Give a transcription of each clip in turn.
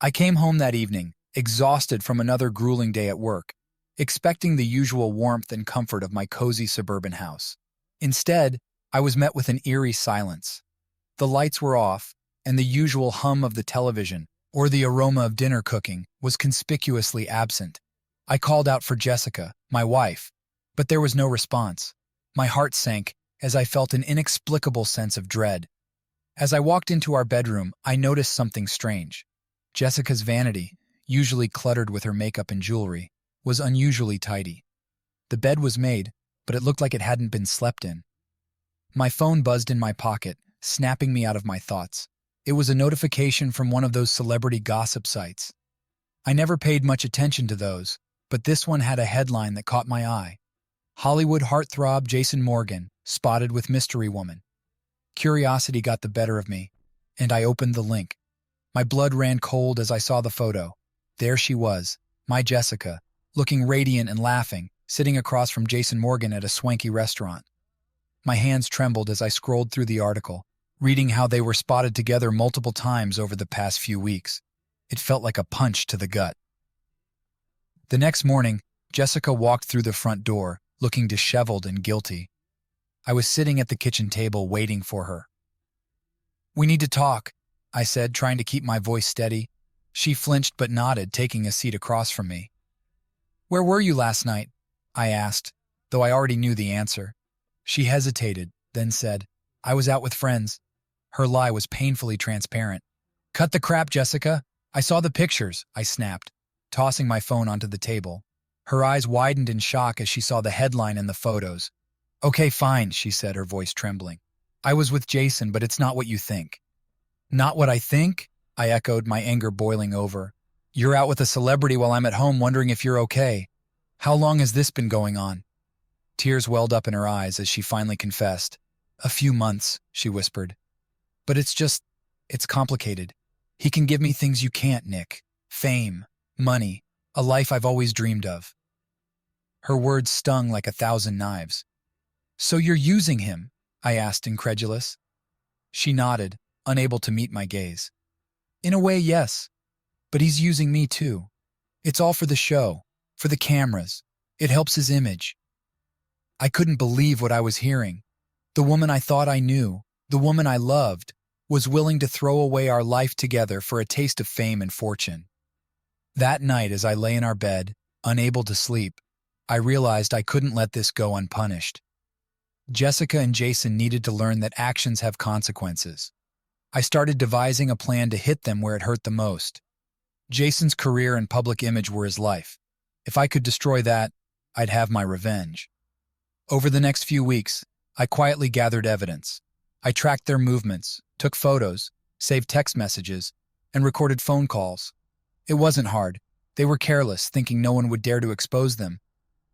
I came home that evening, exhausted from another grueling day at work, expecting the usual warmth and comfort of my cozy suburban house. Instead, I was met with an eerie silence. The lights were off, and the usual hum of the television, or the aroma of dinner cooking, was conspicuously absent. I called out for Jessica, my wife, but there was no response. My heart sank as I felt an inexplicable sense of dread. As I walked into our bedroom, I noticed something strange. Jessica's vanity, usually cluttered with her makeup and jewelry, was unusually tidy. The bed was made, but it looked like it hadn't been slept in. My phone buzzed in my pocket, snapping me out of my thoughts. It was a notification from one of those celebrity gossip sites. I never paid much attention to those, but this one had a headline that caught my eye. Hollywood heartthrob Jason Morgan, spotted with mystery woman. Curiosity got the better of me, and I opened the link. My blood ran cold as I saw the photo. There she was, my Jessica, looking radiant and laughing, sitting across from Jason Morgan at a swanky restaurant. My hands trembled as I scrolled through the article, reading how they were spotted together multiple times over the past few weeks. It felt like a punch to the gut. The next morning, Jessica walked through the front door, looking disheveled and guilty. I was sitting at the kitchen table waiting for her. "We need to talk," I said, trying to keep my voice steady. She flinched but nodded, taking a seat across from me. "Where were you last night?" I asked, though I already knew the answer. She hesitated, then said, "I was out with friends." Her lie was painfully transparent. "Cut the crap, Jessica. I saw the pictures," I snapped, tossing my phone onto the table. Her eyes widened in shock as she saw the headline and the photos. "Okay, fine," she said, her voice trembling. "I was with Jason, but it's not what you think." "Not what I think?" I echoed, my anger boiling over. "You're out with a celebrity while I'm at home wondering if you're okay. How long has this been going on?" Tears welled up in her eyes as she finally confessed. "A few months," she whispered. "But it's complicated. He can give me things you can't, Nick. Fame, money, a life I've always dreamed of." Her words stung like 1,000 knives. "So you're using him?" I asked, incredulous. She nodded, unable to meet my gaze. "In a way, yes. But he's using me too. It's all for the show, for the cameras. It helps his image." I couldn't believe what I was hearing. The woman I thought I knew, the woman I loved, was willing to throw away our life together for a taste of fame and fortune. That night, as I lay in our bed, unable to sleep, I realized I couldn't let this go unpunished. Jessica and Jason needed to learn that actions have consequences. I started devising a plan to hit them where it hurt the most. Jason's career and public image were his life. If I could destroy that, I'd have my revenge. Over the next few weeks, I quietly gathered evidence. I tracked their movements, took photos, saved text messages, and recorded phone calls. It wasn't hard. They were careless, thinking no one would dare to expose them.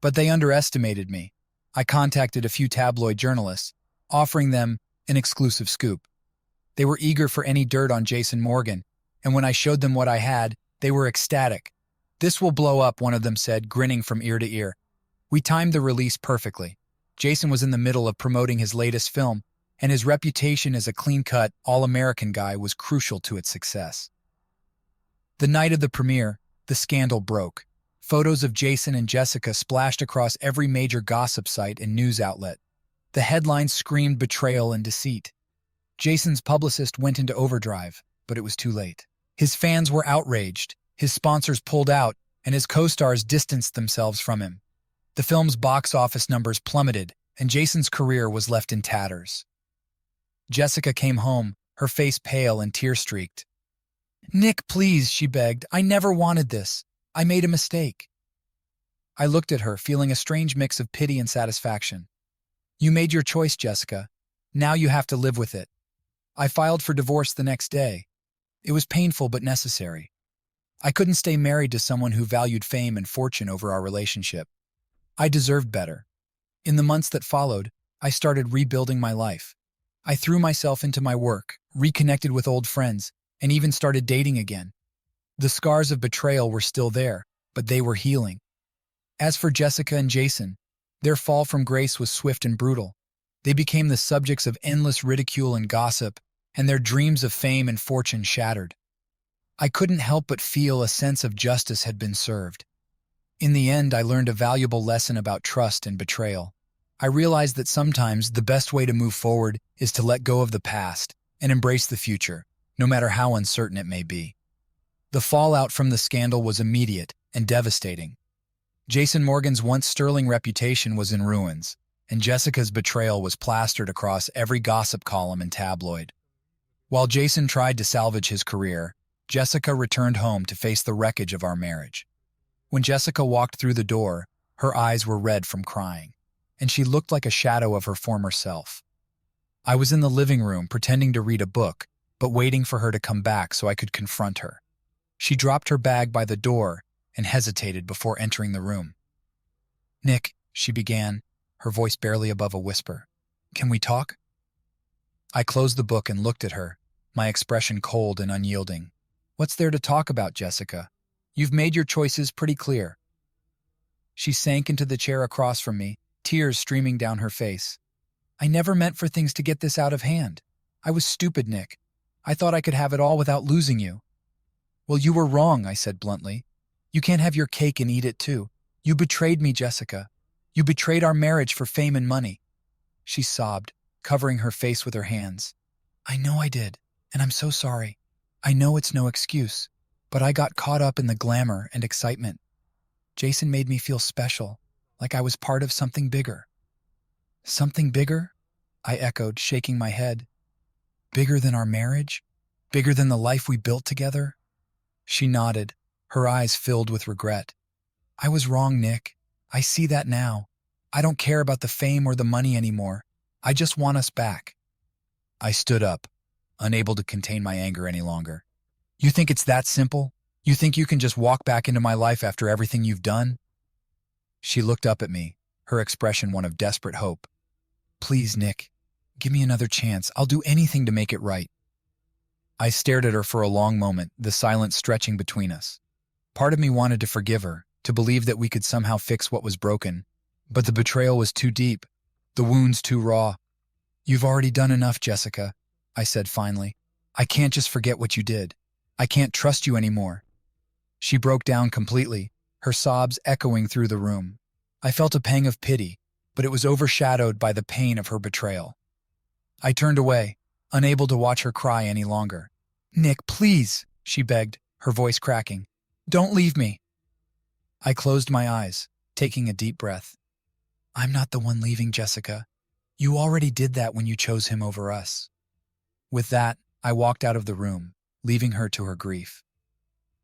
But they underestimated me. I contacted a few tabloid journalists, offering them an exclusive scoop. They were eager for any dirt on Jason Morgan, and when I showed them what I had, they were ecstatic. "This will blow up," one of them said, grinning from ear to ear. We timed the release perfectly. Jason was in the middle of promoting his latest film, and his reputation as a clean-cut, all-American guy was crucial to its success. The night of the premiere, the scandal broke. Photos of Jason and Jessica splashed across every major gossip site and news outlet. The headlines screamed betrayal and deceit. Jason's publicist went into overdrive, but it was too late. His fans were outraged, his sponsors pulled out, and his co-stars distanced themselves from him. The film's box office numbers plummeted, and Jason's career was left in tatters. Jessica came home, her face pale and tear-streaked. "Nick, please," she begged. "I never wanted this. I made a mistake." I looked at her, feeling a strange mix of pity and satisfaction. "You made your choice, Jessica. Now you have to live with it." I filed for divorce the next day. It was painful but necessary. I couldn't stay married to someone who valued fame and fortune over our relationship. I deserved better. In the months that followed, I started rebuilding my life. I threw myself into my work, reconnected with old friends, and even started dating again. The scars of betrayal were still there, but they were healing. As for Jessica and Jason, their fall from grace was swift and brutal. They became the subjects of endless ridicule and gossip, and their dreams of fame and fortune shattered. I couldn't help but feel a sense of justice had been served. In the end, I learned a valuable lesson about trust and betrayal. I realized that sometimes the best way to move forward is to let go of the past and embrace the future, no matter how uncertain it may be. The fallout from the scandal was immediate and devastating. Jason Morgan's once sterling reputation was in ruins, and Jessica's betrayal was plastered across every gossip column and tabloid. While Jason tried to salvage his career, Jessica returned home to face the wreckage of our marriage. When Jessica walked through the door, her eyes were red from crying, and she looked like a shadow of her former self. I was in the living room pretending to read a book, but waiting for her to come back so I could confront her. She dropped her bag by the door and hesitated before entering the room. "Nick," she began, her voice barely above a whisper. "Can we talk?" I closed the book and looked at her, my expression cold and unyielding. "What's there to talk about, Jessica? You've made your choices pretty clear." She sank into the chair across from me, tears streaming down her face. "I never meant for things to get this out of hand. I was stupid, Nick. I thought I could have it all without losing you." "Well, you were wrong," I said bluntly. "You can't have your cake and eat it too. You betrayed me, Jessica. You betrayed our marriage for fame and money." She sobbed, covering her face with her hands. "I know I did, and I'm so sorry. I know it's no excuse, but I got caught up in the glamour and excitement. Jason made me feel special, like I was part of something bigger." "Something bigger?" I echoed, shaking my head. "Bigger than our marriage? Bigger than the life we built together?" She nodded, her eyes filled with regret. "I was wrong, Nick. I see that now. I don't care about the fame or the money anymore. I just want us back." I stood up, unable to contain my anger any longer. "You think it's that simple? You think you can just walk back into my life after everything you've done?" She looked up at me, her expression one of desperate hope. "Please, Nick, give me another chance. I'll do anything to make it right." I stared at her for a long moment, the silence stretching between us. Part of me wanted to forgive her, to believe that we could somehow fix what was broken, but the betrayal was too deep, the wounds too raw. "You've already done enough, Jessica," I said finally. "I can't just forget what you did. I can't trust you anymore." She broke down completely, her sobs echoing through the room. I felt a pang of pity, but it was overshadowed by the pain of her betrayal. I turned away, unable to watch her cry any longer. "Nick, please," she begged, her voice cracking. "Don't leave me." I closed my eyes, taking a deep breath. "I'm not the one leaving, Jessica. You already did that when you chose him over us." With that, I walked out of the room, leaving her to her grief.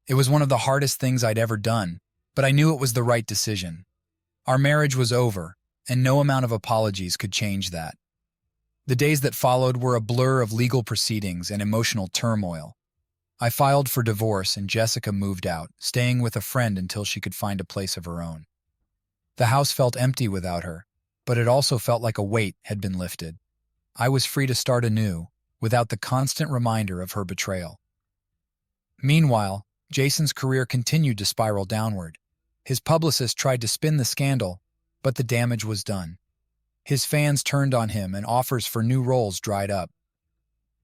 It was one of the hardest things I'd ever done, but I knew it was the right decision. Our marriage was over, and no amount of apologies could change that. The days that followed were a blur of legal proceedings and emotional turmoil. I filed for divorce and Jessica moved out, staying with a friend until she could find a place of her own. The house felt empty without her, but it also felt like a weight had been lifted. I was free to start anew, without the constant reminder of her betrayal. Meanwhile, Jason's career continued to spiral downward. His publicist tried to spin the scandal, but the damage was done. His fans turned on him and offers for new roles dried up.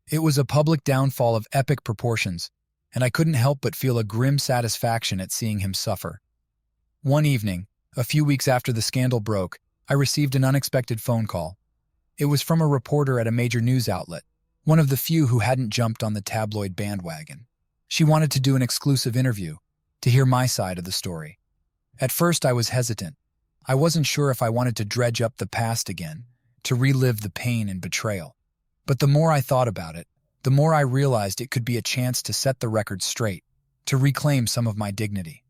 It was a public downfall of epic proportions, and I couldn't help but feel a grim satisfaction at seeing him suffer. One evening, a few weeks after the scandal broke, I received an unexpected phone call. It was from a reporter at a major news outlet, one of the few who hadn't jumped on the tabloid bandwagon. She wanted to do an exclusive interview, to hear my side of the story. At first, I was hesitant. I wasn't sure if I wanted to dredge up the past again, to relive the pain and betrayal. But the more I thought about it, the more I realized it could be a chance to set the record straight, to reclaim some of my dignity.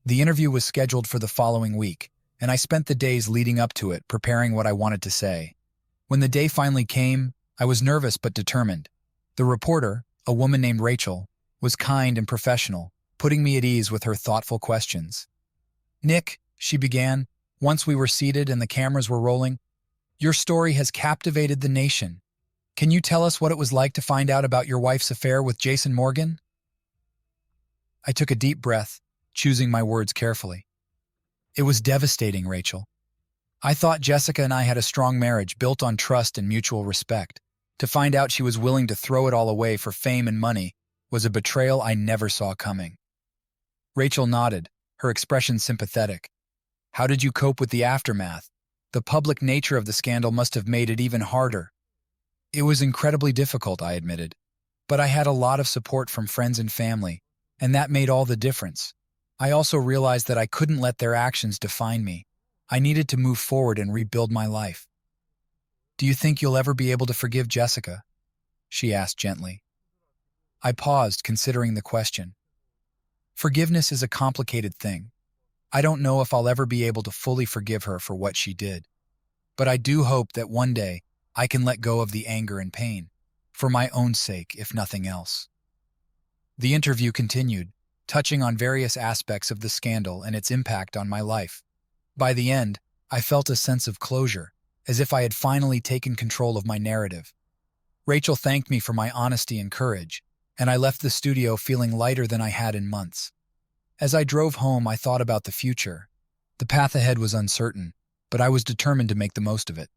The interview was scheduled for the following week, and I spent the days leading up to it preparing what I wanted to say. When the day finally came, I was nervous but determined. The reporter, a woman named Rachel, was kind and professional, putting me at ease with her thoughtful questions. "Nick," she began, once we were seated and the cameras were rolling, "your story has captivated the nation. Can you tell us what it was like to find out about your wife's affair with Jason Morgan?" I took a deep breath, choosing my words carefully. "It was devastating, Rachel. I thought Jessica and I had a strong marriage built on trust and mutual respect. To find out she was willing to throw it all away for fame and money was a betrayal I never saw coming. Rachel nodded, her expression sympathetic. How did you cope with the aftermath? The public nature of the scandal must have made it even harder. It was incredibly difficult, I admitted. But I had a lot of support from friends and family, and that made all the difference. I also realized that I couldn't let their actions define me. I needed to move forward and rebuild my life. Do you think you'll ever be able to forgive Jessica? She asked gently. I paused, considering the question. Forgiveness is a complicated thing. I don't know if I'll ever be able to fully forgive her for what she did. But I do hope that one day I can let go of the anger and pain, for my own sake, if nothing else. The interview continued, touching on various aspects of the scandal and its impact on my life. By the end, I felt a sense of closure, as if I had finally taken control of my narrative. Rachel thanked me for my honesty and courage, and I left the studio feeling lighter than I had in months. As I drove home, I thought about the future. The path ahead was uncertain, but I was determined to make the most of it.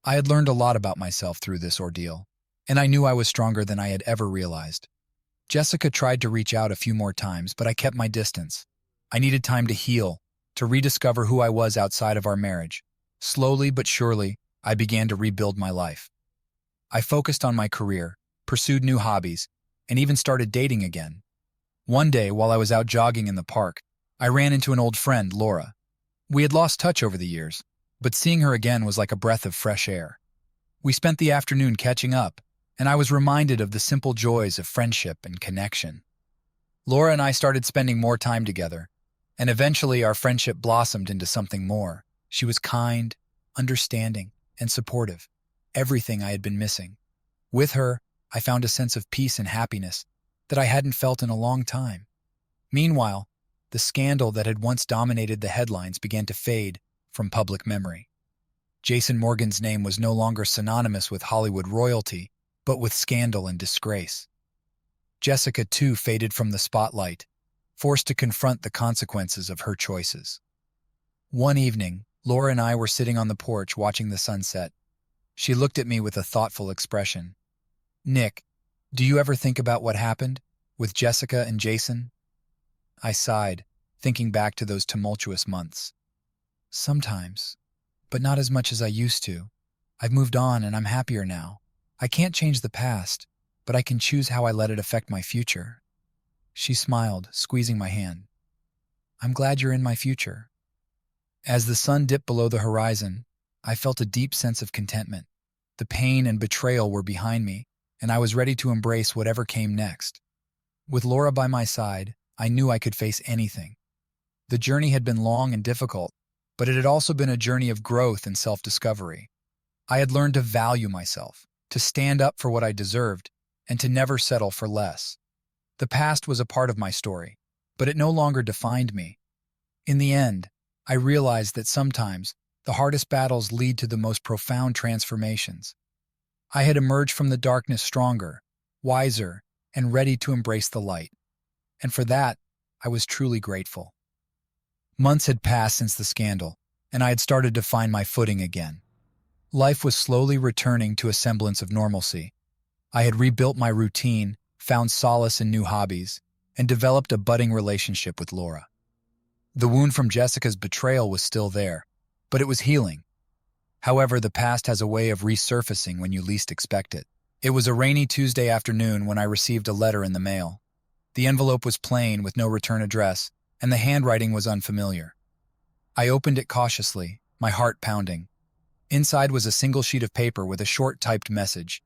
I had learned a lot about myself through this ordeal, and I knew I was stronger than I had ever realized. Jessica tried to reach out a few more times, but I kept my distance. I needed time to heal, to rediscover who I was outside of our marriage. Slowly but surely, I began to rebuild my life. I focused on my career, pursued new hobbies, and even started dating again. One day, while I was out jogging in the park, I ran into an old friend, Laura. We had lost touch over the years, but seeing her again was like a breath of fresh air. We spent the afternoon catching up, and I was reminded of the simple joys of friendship and connection. Laura and I started spending more time together, and eventually our friendship blossomed into something more. She was kind, understanding, and supportive, everything I had been missing. With her, I found a sense of peace and happiness that I hadn't felt in a long time. Meanwhile, the scandal that had once dominated the headlines began to fade from public memory. Jason Morgan's name was no longer synonymous with Hollywood royalty, but with scandal and disgrace. Jessica, too, faded from the spotlight, forced to confront the consequences of her choices. One evening, Laura and I were sitting on the porch watching the sunset. She looked at me with a thoughtful expression. Nick, do you ever think about what happened with Jessica and Jason? I sighed, thinking back to those tumultuous months. Sometimes, but not as much as I used to. I've moved on and I'm happier now. I can't change the past, but I can choose how I let it affect my future. She smiled, squeezing my hand. I'm glad you're in my future. As the sun dipped below the horizon, I felt a deep sense of contentment. The pain and betrayal were behind me, and I was ready to embrace whatever came next. With Laura by my side, I knew I could face anything. The journey had been long and difficult, but it had also been a journey of growth and self-discovery. I had learned to value myself, to stand up for what I deserved, and to never settle for less. The past was a part of my story, but it no longer defined me. In the end, I realized that sometimes the hardest battles lead to the most profound transformations. I had emerged from the darkness stronger, wiser, and ready to embrace the light. And for that, I was truly grateful. Months had passed since the scandal, and I had started to find my footing again. Life was slowly returning to a semblance of normalcy. I had rebuilt my routine, found solace in new hobbies, and developed a budding relationship with Laura. The wound from Jessica's betrayal was still there, but it was healing. However, the past has a way of resurfacing when you least expect it. It was a rainy Tuesday afternoon when I received a letter in the mail. The envelope was plain with no return address, and the handwriting was unfamiliar. I opened it cautiously, my heart pounding. Inside was a single sheet of paper with a short typed message.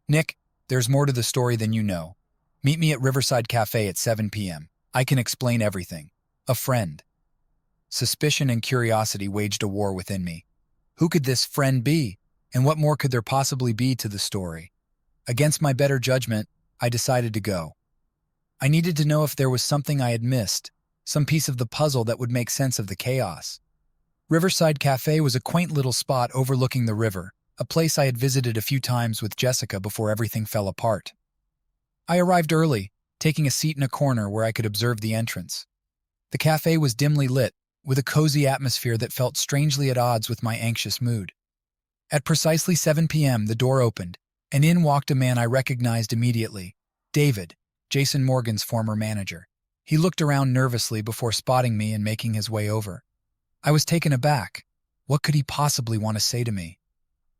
Nick, there's more to the story than you know. Meet me at Riverside Cafe at 7 p.m. I can explain everything. A friend. Suspicion and curiosity waged a war within me. Who could this friend be, and what more could there possibly be to the story? Against my better judgment, I decided to go. I needed to know if there was something I had missed, some piece of the puzzle that would make sense of the chaos. Riverside Cafe was a quaint little spot overlooking the river, a place I had visited a few times with Jessica before everything fell apart. I arrived early, taking a seat in a corner where I could observe the entrance. The cafe was dimly lit, with a cozy atmosphere that felt strangely at odds with my anxious mood. At precisely 7 p.m., the door opened, and in walked a man I recognized immediately, David, Jason Morgan's former manager. He looked around nervously before spotting me and making his way over. I was taken aback. What could he possibly want to say to me?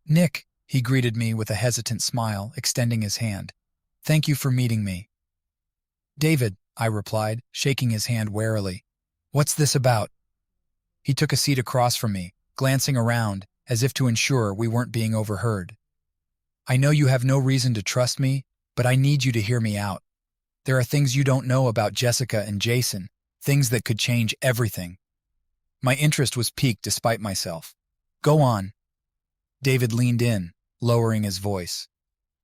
"Nick," he greeted me with a hesitant smile, extending his hand. "Thank you for meeting me." "David," I replied, shaking his hand warily. "What's this about?" He took a seat across from me, glancing around, as if to ensure we weren't being overheard. "I know you have no reason to trust me, but I need you to hear me out. There are things you don't know about Jessica and Jason, things that could change everything." My interest was piqued despite myself. "Go on." David leaned in, lowering his voice.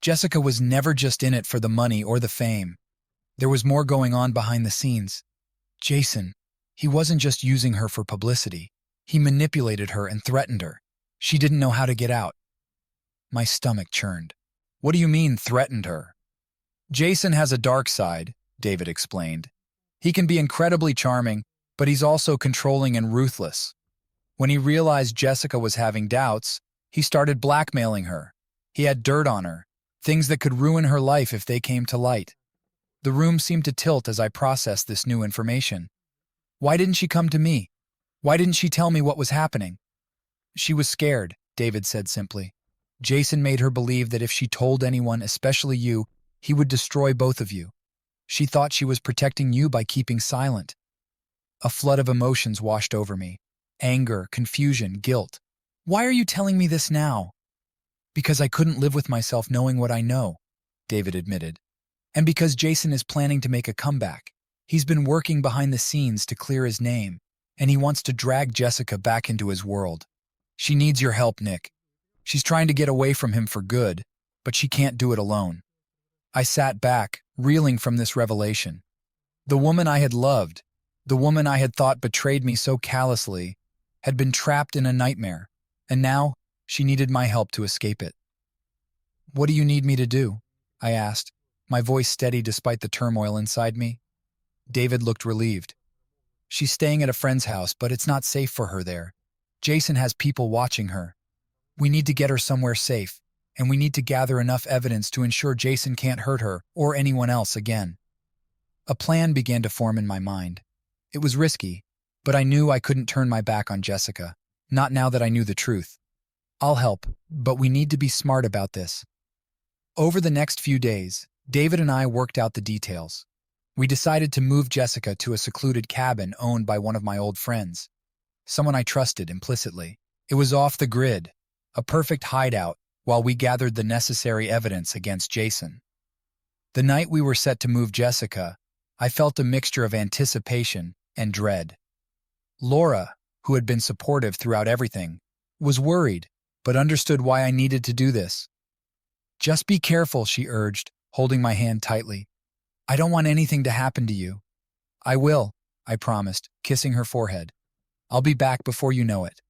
Jessica was never just in it for the money or the fame. There was more going on behind the scenes. Jason, he wasn't just using her for publicity. He manipulated her and threatened her. She didn't know how to get out. My stomach churned. "What do you mean, threatened her?" "Jason has a dark side," David explained. "He can be incredibly charming, but he's also controlling and ruthless. When he realized Jessica was having doubts, he started blackmailing her. He had dirt on her, things that could ruin her life if they came to light." The room seemed to tilt as I processed this new information. "Why didn't she come to me? Why didn't she tell me what was happening?" "She was scared," David said simply. "Jason made her believe that if she told anyone, especially you, he would destroy both of you. She thought she was protecting you by keeping silent." A flood of emotions washed over me. Anger, confusion, guilt. "Why are you telling me this now?" "Because I couldn't live with myself knowing what I know," David admitted. "And because Jason is planning to make a comeback. He's been working behind the scenes to clear his name, and he wants to drag Jessica back into his world. She needs your help, Nick. She's trying to get away from him for good, but she can't do it alone." I sat back, reeling from this revelation. The woman I had loved, the woman I had thought betrayed me so callously, had been trapped in a nightmare, and now she needed my help to escape it. "What do you need me to do?" I asked, my voice steady despite the turmoil inside me. David looked relieved. "She's staying at a friend's house, but it's not safe for her there. Jason has people watching her. We need to get her somewhere safe, and we need to gather enough evidence to ensure Jason can't hurt her or anyone else again." A plan began to form in my mind. It was risky, but I knew I couldn't turn my back on Jessica, not now that I knew the truth. "I'll help, but we need to be smart about this." Over the next few days, David and I worked out the details. We decided to move Jessica to a secluded cabin owned by one of my old friends, someone I trusted implicitly. It was off the grid, a perfect hideout, while we gathered the necessary evidence against Jason. The night we were set to move Jessica, I felt a mixture of anticipation and dread. Laura, who had been supportive throughout everything, was worried, but understood why I needed to do this. "Just be careful," she urged, holding my hand tightly. "I don't want anything to happen to you." "I will," I promised, kissing her forehead. "I'll be back before you know it."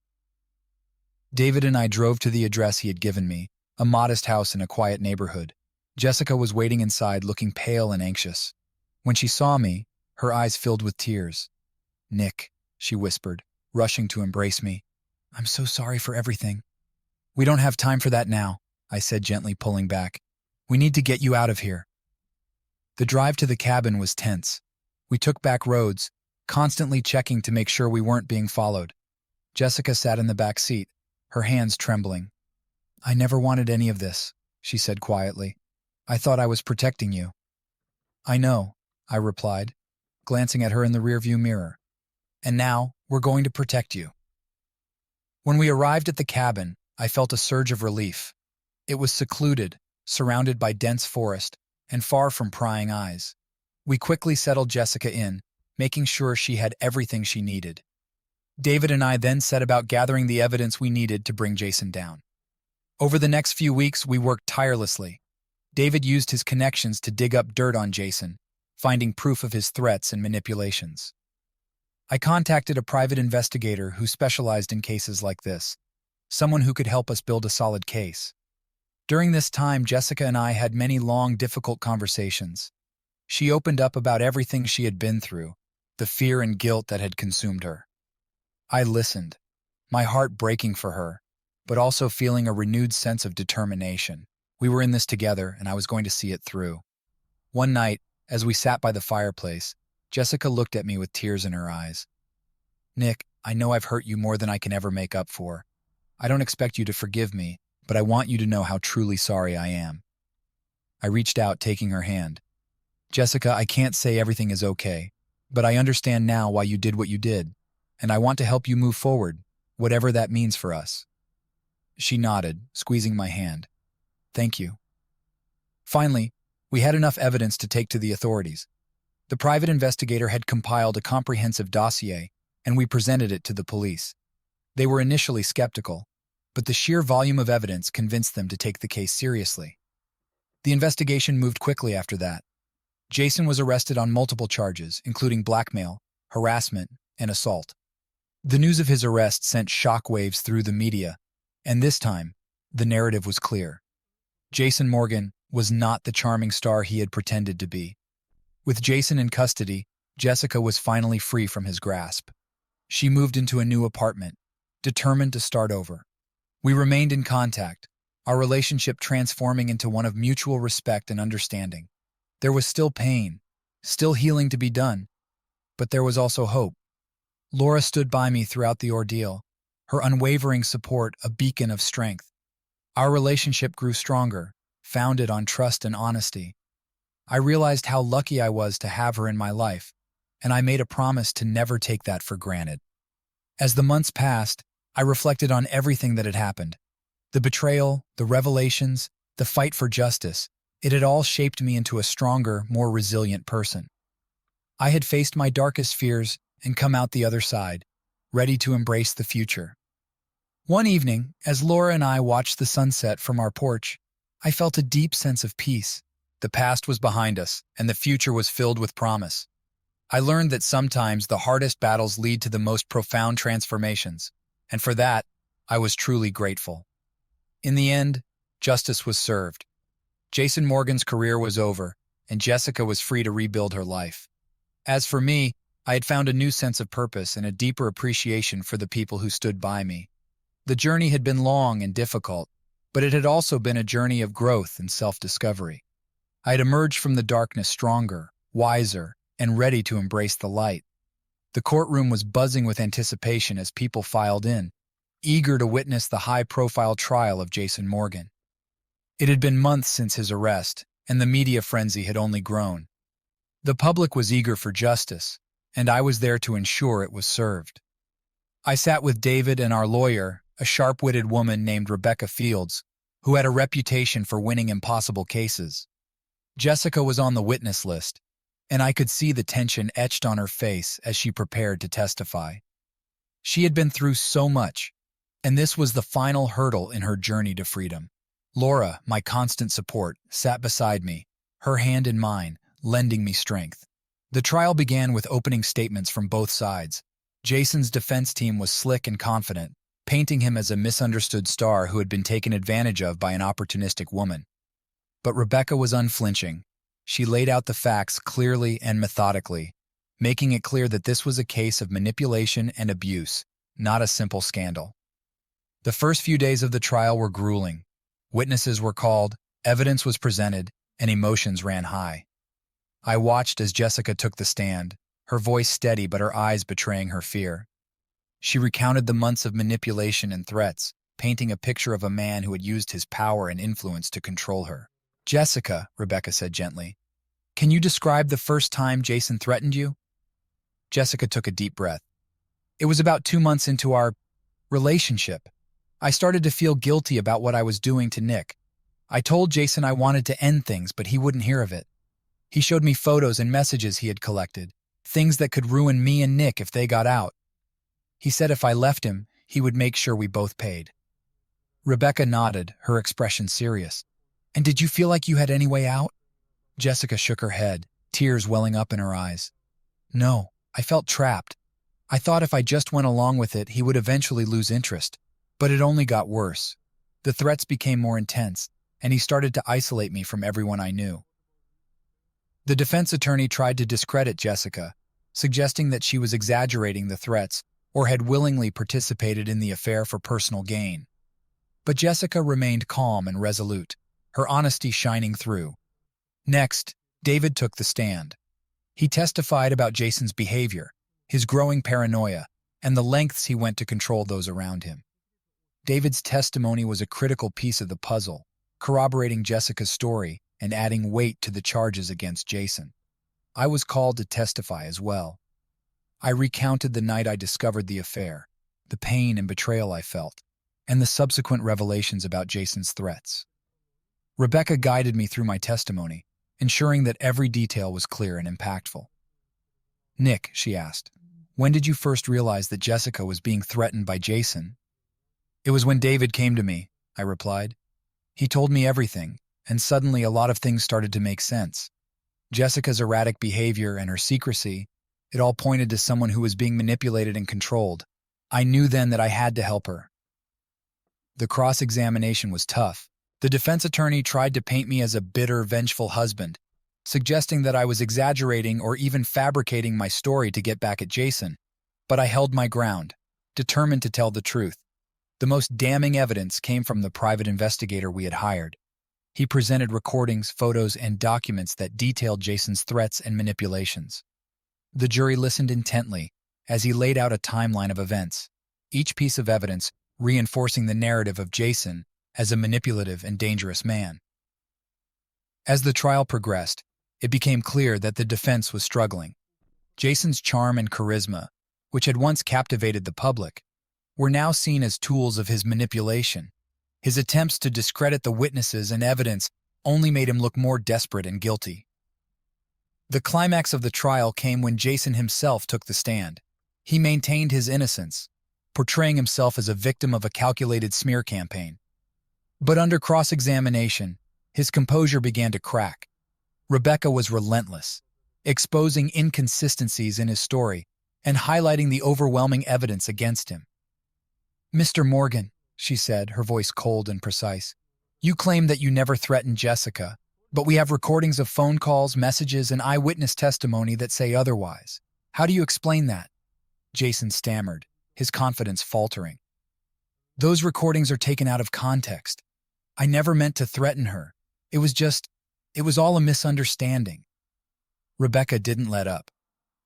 David and I drove to the address he had given me, a modest house in a quiet neighborhood. Jessica was waiting inside, looking pale and anxious. When she saw me, her eyes filled with tears. "Nick," she whispered, rushing to embrace me. "I'm so sorry for everything." "We don't have time for that now," I said, gently pulling back. "We need to get you out of here." The drive to the cabin was tense. We took back roads, constantly checking to make sure we weren't being followed. Jessica sat in the back seat, her hands trembling. "I never wanted any of this," she said quietly. "I thought I was protecting you." "I know," I replied, glancing at her in the rearview mirror. "And now, we're going to protect you." When we arrived at the cabin, I felt a surge of relief. It was secluded, surrounded by dense forest, and far from prying eyes. We quickly settled Jessica in, making sure she had everything she needed. David and I then set about gathering the evidence we needed to bring Jason down. Over the next few weeks, we worked tirelessly. David used his connections to dig up dirt on Jason, finding proof of his threats and manipulations. I contacted a private investigator who specialized in cases like this, someone who could help us build a solid case. During this time, Jessica and I had many long, difficult conversations. She opened up about everything she had been through, the fear and guilt that had consumed her. I listened, my heart breaking for her, but also feeling a renewed sense of determination. We were in this together, and I was going to see it through. One night, As we sat by the fireplace, Jessica looked at me with tears in her eyes. "Nick, I know I've hurt you more than I can ever make up for. I don't expect you to forgive me, but I want you to know how truly sorry I am." I reached out, taking her hand. "Jessica, I can't say everything is okay, but I understand now why you did what you did, and I want to help you move forward, whatever that means for us." She nodded, squeezing my hand. "Thank you." Finally, we had enough evidence to take to the authorities. The private investigator had compiled a comprehensive dossier, and we presented it to the police. They were initially skeptical, but the sheer volume of evidence convinced them to take the case seriously. The investigation moved quickly after that. Jason was arrested on multiple charges, including blackmail, harassment, and assault. The news of his arrest sent shockwaves through the media, and this time, the narrative was clear. Jason Morgan was not the charming star he had pretended to be. With Jason in custody, Jessica was finally free from his grasp. She moved into a new apartment, determined to start over. We remained in contact, our relationship transforming into one of mutual respect and understanding. There was still pain, still healing to be done, but there was also hope. Laura stood by me throughout the ordeal, her unwavering support a beacon of strength. Our relationship grew stronger, founded on trust and honesty. I realized how lucky I was to have her in my life, and I made a promise to never take that for granted. As the months passed, I reflected on everything that had happened. The betrayal, the revelations, the fight for justice. It had all shaped me into a stronger, more resilient person. I had faced my darkest fears and come out the other side, ready to embrace the future. One evening, as Laura and I watched the sunset from our porch, I felt a deep sense of peace. The past was behind us, and the future was filled with promise. I learned that sometimes the hardest battles lead to the most profound transformations, and for that, I was truly grateful. In the end, justice was served. Jason Morgan's career was over, and Jessica was free to rebuild her life. As for me, I had found a new sense of purpose and a deeper appreciation for the people who stood by me. The journey had been long and difficult, but it had also been a journey of growth and self-discovery. I had emerged from the darkness stronger, wiser, and ready to embrace the light. The courtroom was buzzing with anticipation as people filed in, eager to witness the high-profile trial of Jason Morgan. It had been months since his arrest, and the media frenzy had only grown. The public was eager for justice, and I was there to ensure it was served. I sat with David and our lawyer, a sharp-witted woman named Rebecca Fields, who had a reputation for winning impossible cases. Jessica was on the witness list, and I could see the tension etched on her face as she prepared to testify. She had been through so much, and this was the final hurdle in her journey to freedom. Laura, my constant support, sat beside me, her hand in mine, lending me strength. The trial began with opening statements from both sides. Jason's defense team was slick and confident, painting him as a misunderstood star who had been taken advantage of by an opportunistic woman. But Rebecca was unflinching. She laid out the facts clearly and methodically, making it clear that this was a case of manipulation and abuse, not a simple scandal. The first few days of the trial were grueling. Witnesses were called, evidence was presented, and emotions ran high. I watched as Jessica took the stand, her voice steady but her eyes betraying her fear. She recounted the months of manipulation and threats, painting a picture of a man who had used his power and influence to control her. "Jessica," Rebecca said gently, "can you describe the first time Jason threatened you?" Jessica took a deep breath. "It was about 2 months into our relationship. I started to feel guilty about what I was doing to Nick. I told Jason I wanted to end things, but he wouldn't hear of it. He showed me photos and messages he had collected, things that could ruin me and Nick if they got out. He said if I left him, he would make sure we both paid." Rebecca nodded, her expression serious. "And did you feel like you had any way out?" Jessica shook her head, tears welling up in her eyes. "No, I felt trapped. I thought if I just went along with it, he would eventually lose interest. But it only got worse. The threats became more intense, and he started to isolate me from everyone I knew." The defense attorney tried to discredit Jessica, suggesting that she was exaggerating the threats or had willingly participated in the affair for personal gain. But Jessica remained calm and resolute, her honesty shining through. Next, David took the stand. He testified about Jason's behavior, his growing paranoia, and the lengths he went to control those around him. David's testimony was a critical piece of the puzzle, corroborating Jessica's story and adding weight to the charges against Jason. I was called to testify as well. I recounted the night I discovered the affair, the pain and betrayal I felt, and the subsequent revelations about Jason's threats. Rebecca guided me through my testimony, ensuring that every detail was clear and impactful. "Nick," she asked, "when did you first realize that Jessica was being threatened by Jason?" "It was when David came to me," I replied. "He told me everything, and suddenly a lot of things started to make sense. Jessica's erratic behavior and her secrecy, it all pointed to someone who was being manipulated and controlled. I knew then that I had to help her." The cross-examination was tough. The defense attorney tried to paint me as a bitter, vengeful husband, suggesting that I was exaggerating or even fabricating my story to get back at Jason. But I held my ground, determined to tell the truth. The most damning evidence came from the private investigator we had hired. He presented recordings, photos, and documents that detailed Jason's threats and manipulations. The jury listened intently as he laid out a timeline of events, each piece of evidence reinforcing the narrative of Jason as a manipulative and dangerous man. As the trial progressed, it became clear that the defense was struggling. Jason's charm and charisma, which had once captivated the public, were now seen as tools of his manipulation. His attempts to discredit the witnesses and evidence only made him look more desperate and guilty. The climax of the trial came when Jason himself took the stand. He maintained his innocence, portraying himself as a victim of a calculated smear campaign. But under cross-examination, his composure began to crack. Rebecca was relentless, exposing inconsistencies in his story and highlighting the overwhelming evidence against him. "Mr. Morgan," she said, her voice cold and precise, "you claim that you never threatened Jessica, but we have recordings of phone calls, messages, and eyewitness testimony that say otherwise. How do you explain that?" Jason stammered, his confidence faltering. "Those recordings are taken out of context. I never meant to threaten her. It was all a misunderstanding." Rebecca didn't let up.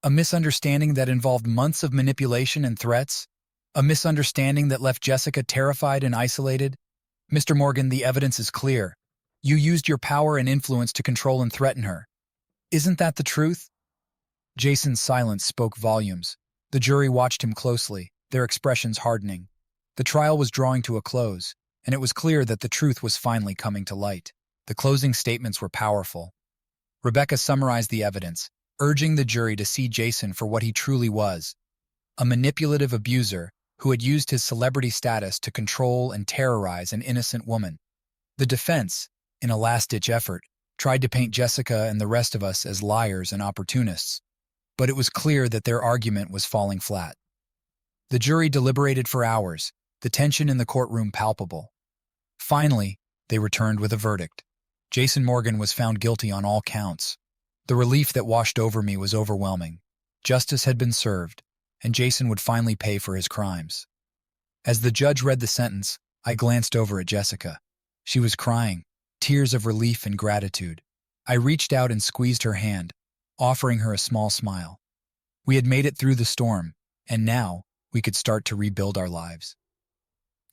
A misunderstanding that involved months of manipulation and threats? A misunderstanding that left Jessica terrified and isolated? "Mr. Morgan, the evidence is clear. You used your power and influence to control and threaten her. Isn't that the truth?" Jason's silence spoke volumes. The jury watched him closely, their expressions hardening. The trial was drawing to a close, and it was clear that the truth was finally coming to light. The closing statements were powerful. Rebecca summarized the evidence, urging the jury to see Jason for what he truly was, a manipulative abuser who had used his celebrity status to control and terrorize an innocent woman. The defense, in a last-ditch effort, tried to paint Jessica and the rest of us as liars and opportunists, but it was clear that their argument was falling flat. The jury deliberated for hours, the tension in the courtroom palpable. Finally, they returned with a verdict. Jason Morgan was found guilty on all counts. The relief that washed over me was overwhelming. Justice had been served, and Jason would finally pay for his crimes. As the judge read the sentence, I glanced over at Jessica. She was crying, tears of relief and gratitude. I reached out and squeezed her hand, offering her a small smile. We had made it through the storm, and now we could start to rebuild our lives.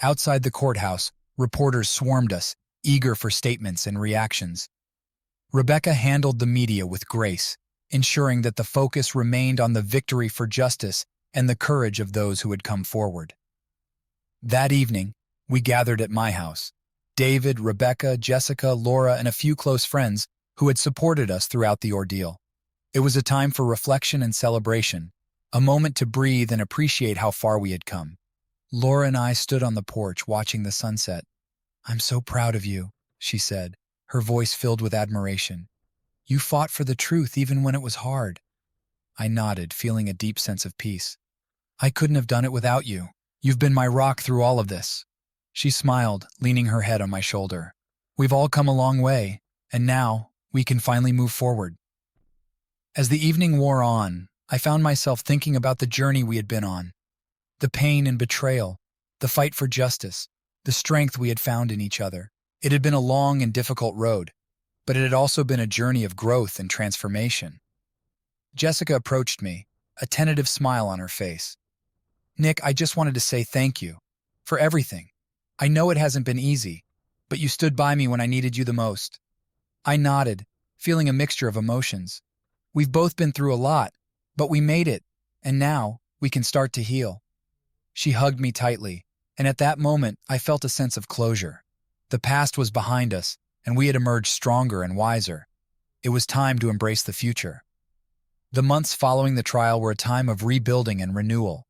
Outside the courthouse, reporters swarmed us, eager for statements and reactions. Rebecca handled the media with grace, ensuring that the focus remained on the victory for justice and the courage of those who had come forward. That evening, we gathered at my house. David, Rebecca, Jessica, Laura, and a few close friends who had supported us throughout the ordeal. It was a time for reflection and celebration, a moment to breathe and appreciate how far we had come. Laura and I stood on the porch watching the sunset. "I'm so proud of you," she said, her voice filled with admiration. "You fought for the truth even when it was hard." I nodded, feeling a deep sense of peace. "I couldn't have done it without you. You've been my rock through all of this." She smiled, leaning her head on my shoulder. "We've all come a long way, and now we can finally move forward." As the evening wore on, I found myself thinking about the journey we had been on. The pain and betrayal, the fight for justice, the strength we had found in each other. It had been a long and difficult road, but it had also been a journey of growth and transformation. Jessica approached me, a tentative smile on her face. "Nick, I just wanted to say thank you for everything. I know it hasn't been easy, but you stood by me when I needed you the most." I nodded, feeling a mixture of emotions. We've both been through a lot, but we made it, and now we can start to heal. She hugged me tightly, and at that moment I felt a sense of closure. The past was behind us, and we had emerged stronger and wiser. It was time to embrace the future. The months following the trial were a time of rebuilding and renewal.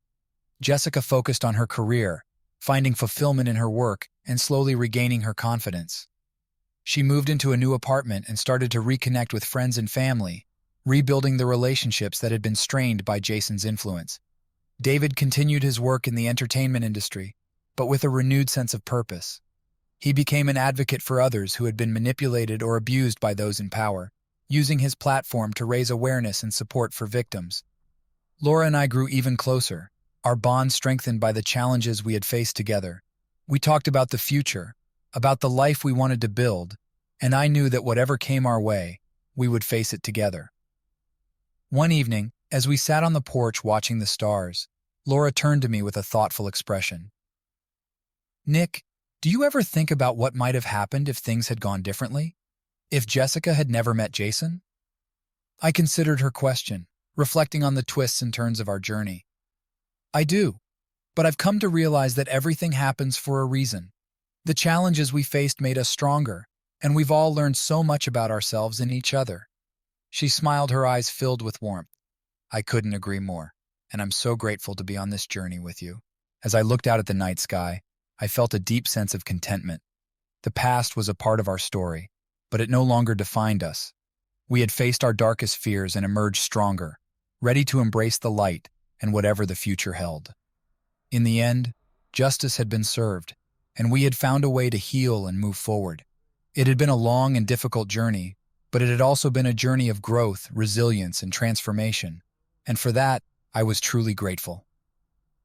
Jessica focused on her career, finding fulfillment in her work and slowly regaining her confidence. She moved into a new apartment and started to reconnect with friends and family, rebuilding the relationships that had been strained by Jason's influence. David continued his work in the entertainment industry, but with a renewed sense of purpose. He became an advocate for others who had been manipulated or abused by those in power, using his platform to raise awareness and support for victims. Laura and I grew even closer, our bond strengthened by the challenges we had faced together. We talked about the future, about the life we wanted to build, and I knew that whatever came our way, we would face it together. One evening, as we sat on the porch watching the stars, Laura turned to me with a thoughtful expression. "Nick, do you ever think about what might have happened if things had gone differently? If Jessica had never met Jason?" I considered her question, reflecting on the twists and turns of our journey. "I do, but I've come to realize that everything happens for a reason. The challenges we faced made us stronger, and we've all learned so much about ourselves and each other." She smiled, her eyes filled with warmth. "I couldn't agree more, and I'm so grateful to be on this journey with you." As I looked out at the night sky, I felt a deep sense of contentment. The past was a part of our story, but it no longer defined us. We had faced our darkest fears and emerged stronger, ready to embrace the light and whatever the future held. In the end, justice had been served, and we had found a way to heal and move forward. It had been a long and difficult journey, but it had also been a journey of growth, resilience, and transformation, and for that, I was truly grateful.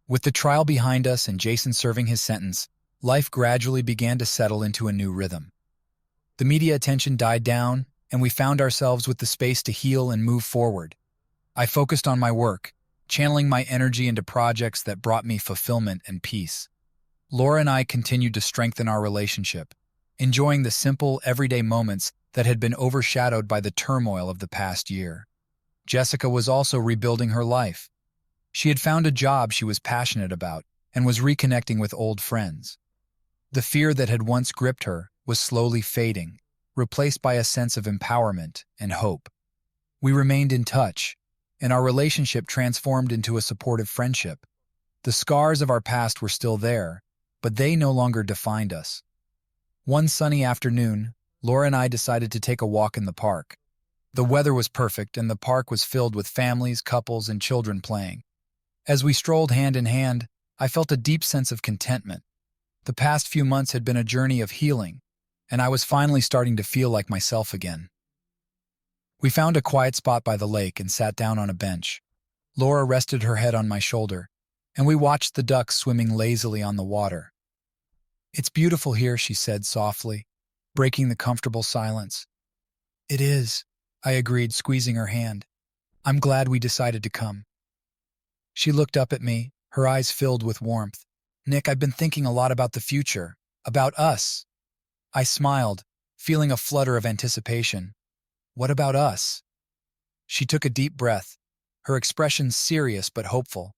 With the trial behind us and Jason serving his sentence, life gradually began to settle into a new rhythm. The media attention died down, and we found ourselves with the space to heal and move forward. I focused on my work, channeling my energy into projects that brought me fulfillment and peace. Laura and I continued to strengthen our relationship, enjoying the simple, everyday moments that had been overshadowed by the turmoil of the past year. Jessica was also rebuilding her life. She had found a job she was passionate about and was reconnecting with old friends. The fear that had once gripped her was slowly fading, replaced by a sense of empowerment and hope. We remained in touch, and our relationship transformed into a supportive friendship. The scars of our past were still there, but they no longer defined us. One sunny afternoon, Laura and I decided to take a walk in the park. The weather was perfect, and the park was filled with families, couples, and children playing. As we strolled hand in hand, I felt a deep sense of contentment. The past few months had been a journey of healing, and I was finally starting to feel like myself again. We found a quiet spot by the lake and sat down on a bench. Laura rested her head on my shoulder, and we watched the ducks swimming lazily on the water. "It's beautiful here," she said softly, breaking the comfortable silence. "It is," I agreed, squeezing her hand. "I'm glad we decided to come." She looked up at me, her eyes filled with warmth. "Nick, I've been thinking a lot about the future, about us." I smiled, feeling a flutter of anticipation. "What about us?" She took a deep breath, her expression serious but hopeful.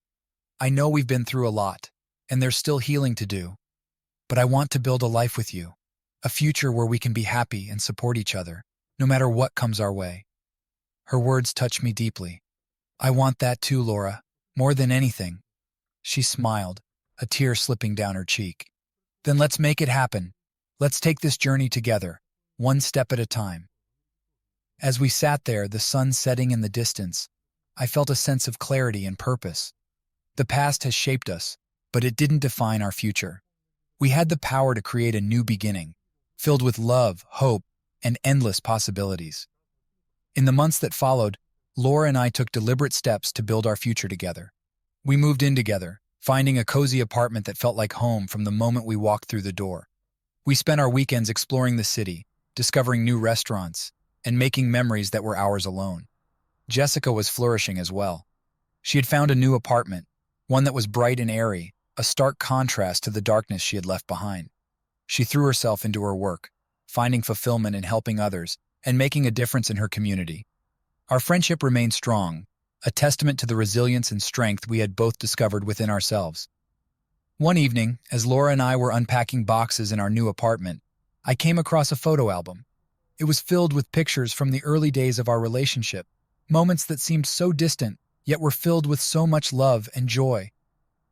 "I know we've been through a lot, and there's still healing to do. But I want to build a life with you, a future where we can be happy and support each other, no matter what comes our way." Her words touched me deeply. "I want that too, Laura, more than anything." She smiled, a tear slipping down her cheek. "Then let's make it happen. Let's take this journey together, one step at a time." As we sat there, the sun setting in the distance, I felt a sense of clarity and purpose. The past has shaped us, but it didn't define our future. We had the power to create a new beginning, filled with love, hope, and endless possibilities. In the months that followed, Laura and I took deliberate steps to build our future together. We moved in together, finding a cozy apartment that felt like home from the moment we walked through the door. We spent our weekends exploring the city, discovering new restaurants, and making memories that were ours alone. Jessica was flourishing as well. She had found a new apartment, one that was bright and airy, a stark contrast to the darkness she had left behind. She threw herself into her work, finding fulfillment in helping others and making a difference in her community. Our friendship remained strong, a testament to the resilience and strength we had both discovered within ourselves. One evening, as Laura and I were unpacking boxes in our new apartment, I came across a photo album. It was filled with pictures from the early days of our relationship, moments that seemed so distant, yet were filled with so much love and joy.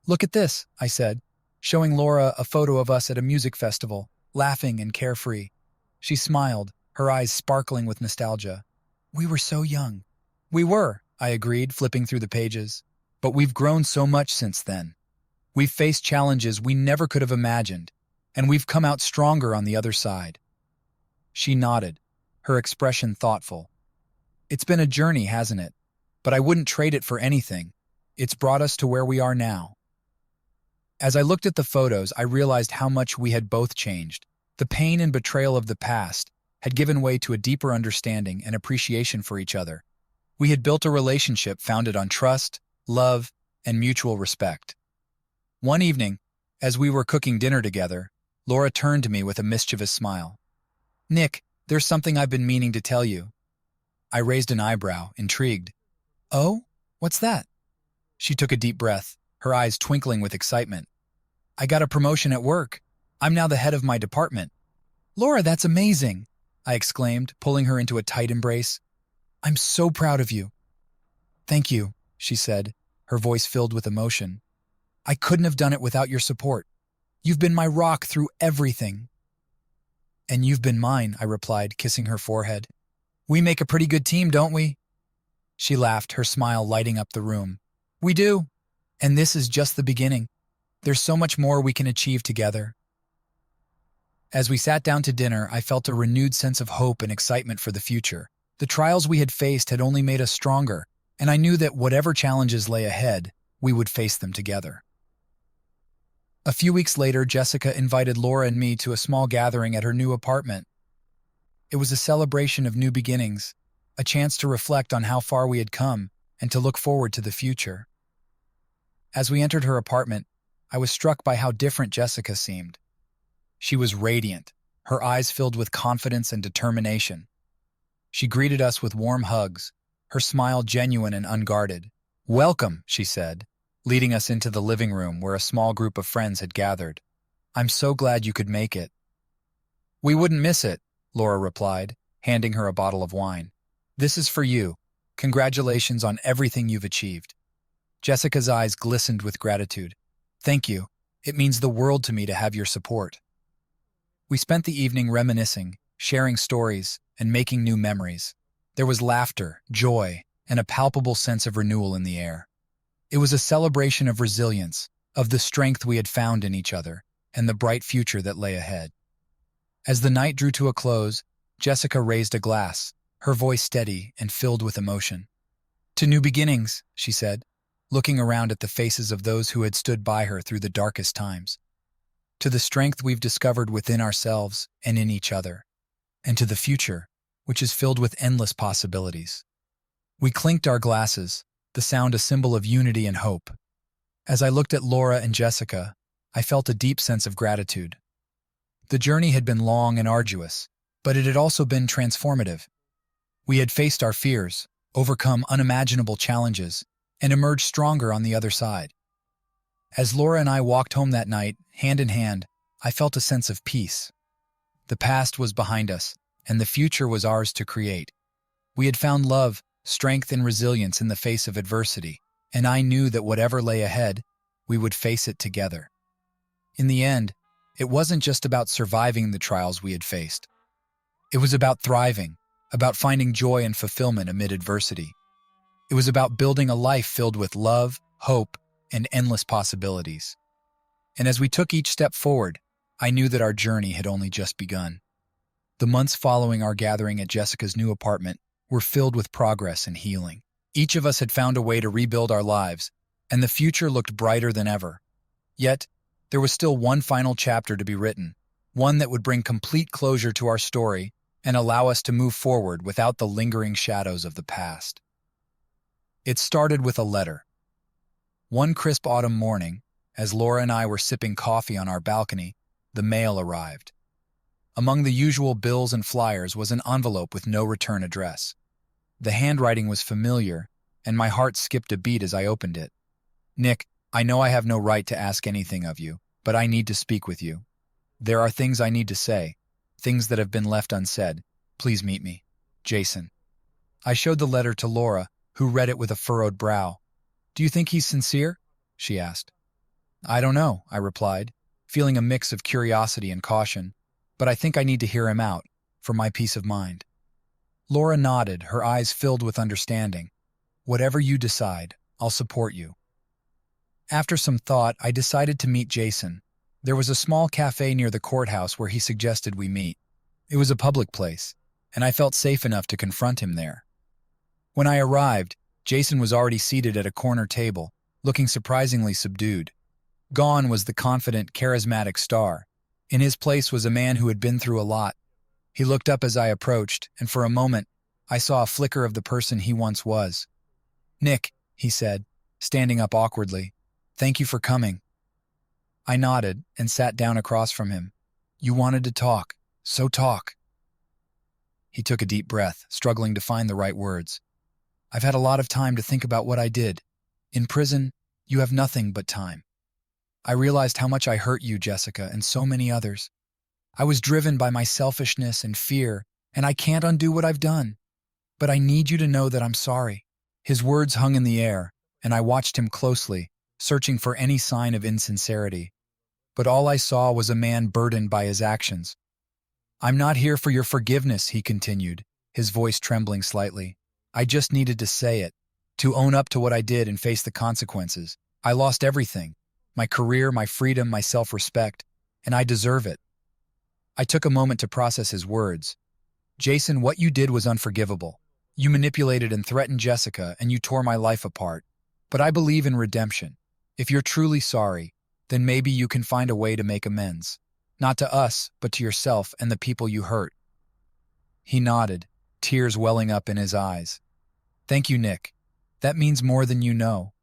"Look at this," I said, showing Laura a photo of us at a music festival, laughing and carefree. She smiled, her eyes sparkling with nostalgia. "We were so young." "We were," I agreed, flipping through the pages. "But we've grown so much since then. We've faced challenges we never could have imagined, and we've come out stronger on the other side." She nodded, her expression thoughtful. "It's been a journey, hasn't it? But I wouldn't trade it for anything. It's brought us to where we are now." As I looked at the photos, I realized how much we had both changed. The pain and betrayal of the past had given way to a deeper understanding and appreciation for each other. We had built a relationship founded on trust, love, and mutual respect. One evening, as we were cooking dinner together, Laura turned to me with a mischievous smile. "Nick, there's something I've been meaning to tell you." I raised an eyebrow, intrigued. "Oh? What's that?" She took a deep breath, her eyes twinkling with excitement. "I got a promotion at work. I'm now the head of my department." "Laura, that's amazing!" I exclaimed, pulling her into a tight embrace. "I'm so proud of you." "Thank you," she said, her voice filled with emotion. "I couldn't have done it without your support. You've been my rock through everything." "And you've been mine," I replied, kissing her forehead. "We make a pretty good team, don't we?" She laughed, her smile lighting up the room. "We do. And this is just the beginning. There's so much more we can achieve together." As we sat down to dinner, I felt a renewed sense of hope and excitement for the future. The trials we had faced had only made us stronger, and I knew that whatever challenges lay ahead, we would face them together. A few weeks later, Jessica invited Laura and me to a small gathering at her new apartment. It was a celebration of new beginnings, a chance to reflect on how far we had come and to look forward to the future. As we entered her apartment, I was struck by how different Jessica seemed. She was radiant, her eyes filled with confidence and determination. She greeted us with warm hugs, her smile genuine and unguarded. "Welcome," she said, leading us into the living room where a small group of friends had gathered. "I'm so glad you could make it." "We wouldn't miss it," Laura replied, handing her a bottle of wine. "This is for you. Congratulations on everything you've achieved." Jessica's eyes glistened with gratitude. "Thank you. It means the world to me to have your support." We spent the evening reminiscing, sharing stories, and making new memories. There was laughter, joy, and a palpable sense of renewal in the air. It was a celebration of resilience, of the strength we had found in each other, and the bright future that lay ahead. As the night drew to a close, Jessica raised a glass, her voice steady and filled with emotion. "To new beginnings," she said, looking around at the faces of those who had stood by her through the darkest times. "To the strength we've discovered within ourselves and in each other, and to the future, which is filled with endless possibilities." We clinked our glasses, the sound a symbol of unity and hope. As I looked at Laura and Jessica, I felt a deep sense of gratitude. The journey had been long and arduous, but it had also been transformative. We had faced our fears, overcome unimaginable challenges, and emerged stronger on the other side. As Laura and I walked home that night, hand in hand, I felt a sense of peace. The past was behind us, and the future was ours to create. We had found love, strength, and resilience in the face of adversity, and I knew that whatever lay ahead, we would face it together. In the end, it wasn't just about surviving the trials we had faced. It was about thriving, about finding joy and fulfillment amid adversity. It was about building a life filled with love, hope, and endless possibilities. And as we took each step forward, I knew that our journey had only just begun. The months following our gathering at Jessica's new apartment were filled with progress and healing. Each of us had found a way to rebuild our lives, and the future looked brighter than ever. Yet, there was still one final chapter to be written, one that would bring complete closure to our story and allow us to move forward without the lingering shadows of the past. It started with a letter. One crisp autumn morning, as Laura and I were sipping coffee on our balcony, the mail arrived. Among the usual bills and flyers was an envelope with no return address. The handwriting was familiar, and my heart skipped a beat as I opened it. "Nick, I know I have no right to ask anything of you, but I need to speak with you. There are things I need to say, things that have been left unsaid. Please meet me. Jason." I showed the letter to Laura, who read it with a furrowed brow. "Do you think he's sincere?" she asked. "I don't know," I replied, feeling a mix of curiosity and caution, "but I think I need to hear him out, for my peace of mind." Laura nodded, her eyes filled with understanding. "Whatever you decide, I'll support you." After some thought, I decided to meet Jason. There was a small cafe near the courthouse where he suggested we meet. It was a public place, and I felt safe enough to confront him there. When I arrived, Jason was already seated at a corner table, looking surprisingly subdued. Gone was the confident, charismatic star. In his place was a man who had been through a lot. He looked up as I approached, and for a moment, I saw a flicker of the person he once was. "Nick," he said, standing up awkwardly, "thank you for coming." I nodded and sat down across from him. "You wanted to talk, so talk." He took a deep breath, struggling to find the right words. "I've had a lot of time to think about what I did. In prison, you have nothing but time. I realized how much I hurt you, Jessica, and so many others. I was driven by my selfishness and fear, and I can't undo what I've done. But I need you to know that I'm sorry." His words hung in the air, and I watched him closely, searching for any sign of insincerity. But all I saw was a man burdened by his actions. "I'm not here for your forgiveness," he continued, his voice trembling slightly. "I just needed to say it, to own up to what I did and face the consequences. I lost everything. My career, my freedom, my self-respect, and I deserve it." I took a moment to process his words. "Jason, what you did was unforgivable. You manipulated and threatened Jessica, and you tore my life apart. But I believe in redemption. If you're truly sorry, then maybe you can find a way to make amends. Not to us, but to yourself and the people you hurt." He nodded, tears welling up in his eyes. "Thank you, Nick. That means more than you know."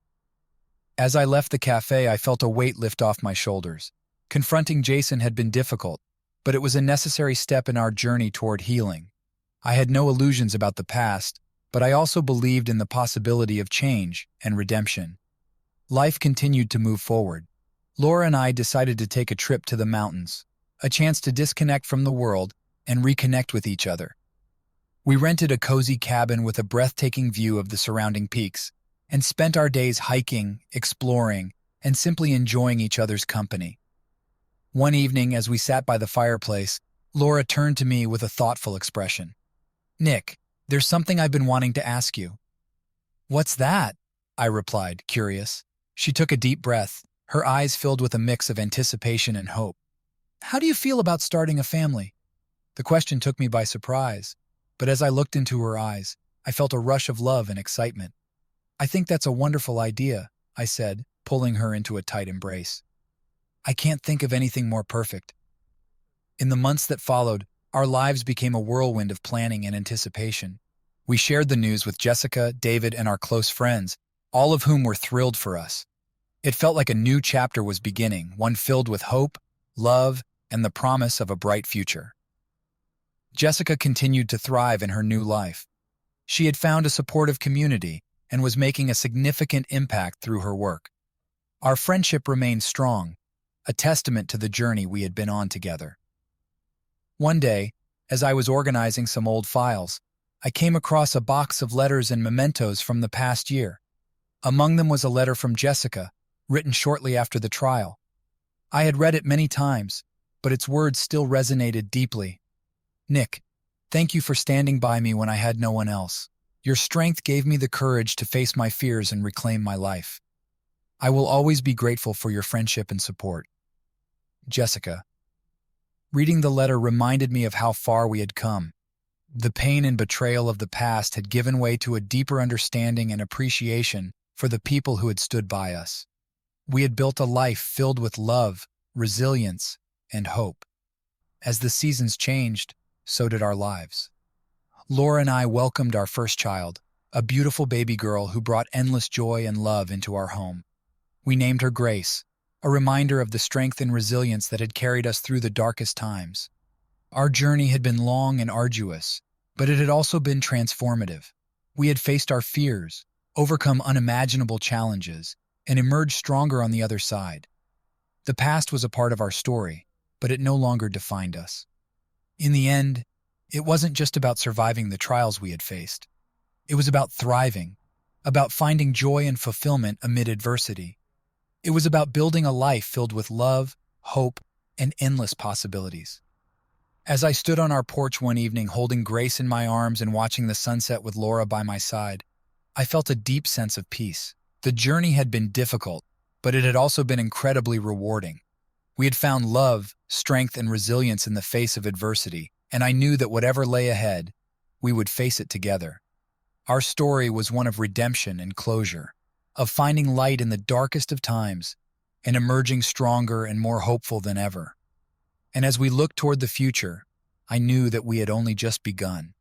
As I left the cafe, I felt a weight lift off my shoulders. Confronting Jason had been difficult, but it was a necessary step in our journey toward healing. I had no illusions about the past, but I also believed in the possibility of change and redemption. Life continued to move forward. Laura and I decided to take a trip to the mountains, a chance to disconnect from the world and reconnect with each other. We rented a cozy cabin with a breathtaking view of the surrounding peaks, and spent our days hiking, exploring, and simply enjoying each other's company. One evening, as we sat by the fireplace, Laura turned to me with a thoughtful expression. "Nick, there's something I've been wanting to ask you." "What's that?" I replied, curious. She took a deep breath, her eyes filled with a mix of anticipation and hope. "How do you feel about starting a family?" The question took me by surprise, but as I looked into her eyes, I felt a rush of love and excitement. "I think that's a wonderful idea," I said, pulling her into a tight embrace. "I can't think of anything more perfect." In the months that followed, our lives became a whirlwind of planning and anticipation. We shared the news with Jessica, David, and our close friends, all of whom were thrilled for us. It felt like a new chapter was beginning, one filled with hope, love, and the promise of a bright future. Jessica continued to thrive in her new life. She had found a supportive community and was making a significant impact through her work. Our friendship remained strong, a testament to the journey we had been on together. One day, as I was organizing some old files, I came across a box of letters and mementos from the past year. Among them was a letter from Jessica, written shortly after the trial. I had read it many times, but its words still resonated deeply. "Nick, thank you for standing by me when I had no one else. Your strength gave me the courage to face my fears and reclaim my life. I will always be grateful for your friendship and support. Jessica." Reading the letter reminded me of how far we had come. The pain and betrayal of the past had given way to a deeper understanding and appreciation for the people who had stood by us. We had built a life filled with love, resilience, and hope. As the seasons changed, so did our lives. Laura and I welcomed our first child, a beautiful baby girl who brought endless joy and love into our home. We named her Grace, a reminder of the strength and resilience that had carried us through the darkest times. Our journey had been long and arduous, but it had also been transformative. We had faced our fears, overcome unimaginable challenges, and emerged stronger on the other side. The past was a part of our story, but it no longer defined us. In the end, it wasn't just about surviving the trials we had faced. It was about thriving, about finding joy and fulfillment amid adversity. It was about building a life filled with love, hope, and endless possibilities. As I stood on our porch one evening holding Grace in my arms and watching the sunset with Laura by my side, I felt a deep sense of peace. The journey had been difficult, but it had also been incredibly rewarding. We had found love, strength, and resilience in the face of adversity, and I knew that whatever lay ahead, we would face it together. Our story was one of redemption and closure, of finding light in the darkest of times and emerging stronger and more hopeful than ever. And as we looked toward the future, I knew that we had only just begun.